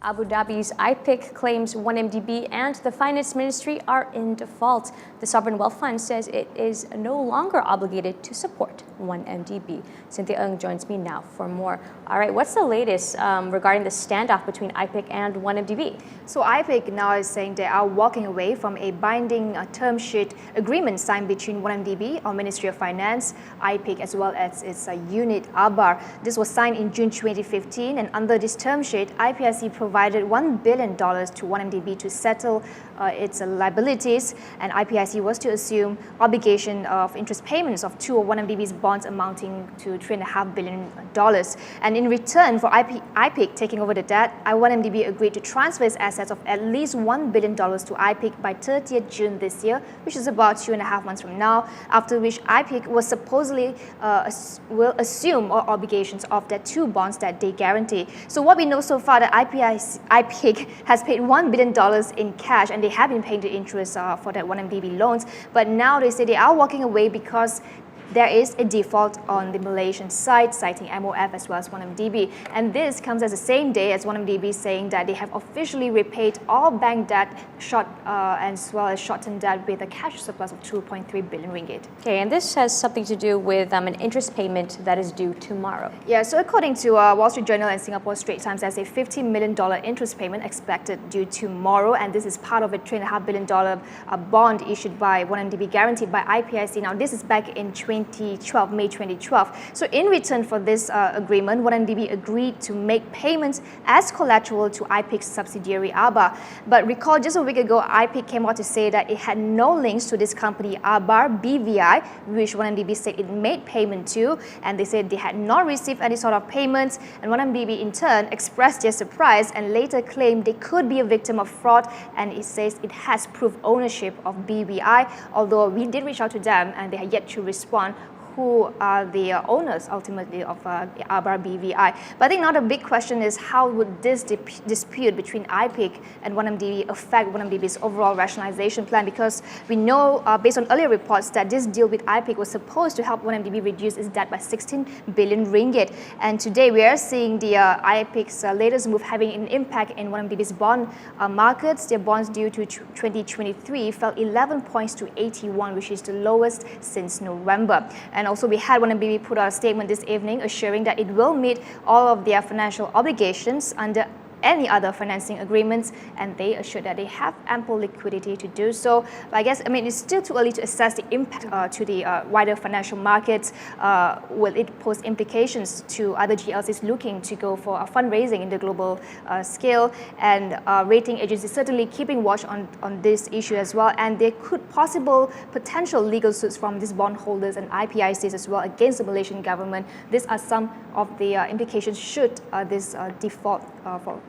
Abu Dhabi's IPIC claims 1MDB and the Finance Ministry are in default. The Sovereign Wealth Fund says it is no longer obligated to support 1MDB. Cynthia Ng joins me now for more. All right, what's the latest regarding the standoff between IPIC and 1MDB? So IPIC now is saying they are walking away from a binding term sheet agreement signed between 1MDB, or Ministry of Finance, IPIC, as well as its unit ABAR. This was signed in June 2015, and under this term sheet, IPIC provided $1 billion to 1MDB to settle its liabilities, and IPIC was to assume obligation of interest payments of two of 1MDB's bonds amounting to $3.5 billion. And in return for IPIC taking over the debt, 1MDB agreed to transfer its assets of at least $1 billion to IPIC by 30th June this year, which is about 2.5 months from now, after which IPIC was supposedly will assume all obligations of the two bonds that they guarantee. So what we know so far, that IPIC has paid $1 billion in cash, and they have been paying the interest for that 1MDB loans, but now they say they are walking away because there is a default on the Malaysian side, citing MOF as well as 1MDB. And this comes as the same day as 1MDB saying that they have officially repaid all bank debt, as well as short-term debt, with a cash surplus of 2.3 billion ringgit. Okay, and this has something to do with an interest payment that is due tomorrow. Yeah, so according to Wall Street Journal and Singapore Straits Times, there's a $50 million interest payment expected due tomorrow, and this is part of a $3.5 billion bond issued by 1MDB, guaranteed by IPIC. Now, this is back in May 2012. So in return for this agreement, 1MDB agreed to make payments as collateral to IPIC's subsidiary ABAR. But recall, just a week ago, IPIC came out to say that it had no links to this company ABAR BVI, which 1MDB said it made payment to, and they said they had not received any sort of payments. And 1MDB in turn expressed their surprise and later claimed they could be a victim of fraud, and it says it has proved ownership of BVI, although we did reach out to them and they had yet to respond who are the owners ultimately of ABAR BVI. But I think now the big question is, how would this dispute between IPIC and 1MDB affect 1MDB's overall rationalization plan? Because we know, based on earlier reports, that this deal with IPIC was supposed to help 1MDB reduce its debt by 16 billion ringgit. And today we are seeing the IPIC's latest move having an impact in 1MDB's bond markets. Their bonds due to 2023 fell 11 points to 81, which is the lowest since November. And also, we had 1MDB put out a statement this evening assuring that it will meet all of their financial obligations under any other financing agreements, and they assured that they have ample liquidity to do so. But I guess, it's still too early to assess the impact to the wider financial markets. Will it pose implications to other GLCs looking to go for fundraising in the global scale? And rating agencies certainly keeping watch on this issue as well. And there could potential legal suits from these bondholders and IPICs as well against the Malaysian government. These are some of the implications should this default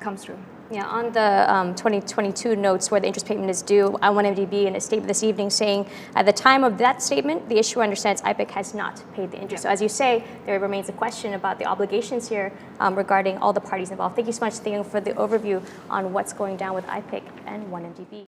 comes through. Yeah, on the 2022 notes where the interest payment is due, 1MDB in a statement this evening saying at the time of that statement, the issuer understands IPIC has not paid the interest. Yeah. So as you say, there remains a question about the obligations here regarding all the parties involved. Thank you so much, Theo, for the overview on what's going down with IPIC and 1MDB.